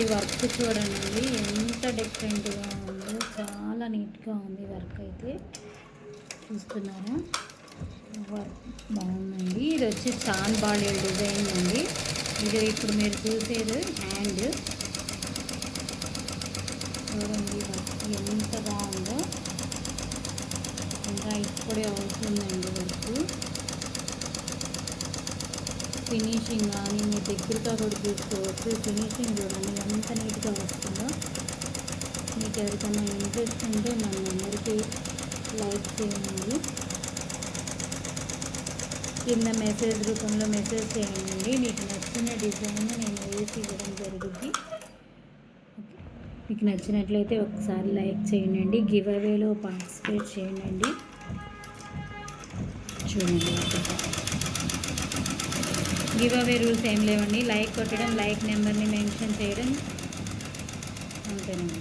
ఈ వర్క్ చూడండి ఎంత డిఫరెంట్గా ఉందో, చాలా నీట్గా ఉంది వర్క్ అయితే. చూస్తున్నారా? వర్క్ బాగుందండి. ఇది వచ్చి చాన్ బాడీ డిజైన్ అండి. ఇది ఇప్పుడు మీరు చూసేది హ్యాండ్. చూడండి వర్క్ ఎంత బాగుందో. ఇంకా ఇప్పుడే అవుతుందండి వర్క్. ఫినిషింగ్ కానీ మీ దగ్గరగా కూడా చూసుకోవచ్చు. ఫినిషింగ్ చూడండి ఎంత నీట్గా వస్తుందో. మీకు ఎవరికైనా ఇంట్రెస్ట్ ఉంటే మన నెంబర్కి లైక్ చేయండి, కింద మెసేజ్ రూపంలో మెసేజ్ చేయండి. మీకు నచ్చిన డిజైన్ నేను వేసి ఇవ్వడం జరుగుతుంది. మీకు నచ్చినట్లయితే ఒకసారి లైక్ చేయండి, గివ్ అవేలో పార్టిసిపేట్ చేయండి. చూడండి, గివ్ అవే రూల్స్ ఏం లేవండి. లైక్ కొట్టడం, లైక్ నెంబర్ని మెన్షన్ చేయడం, అంతేనండి.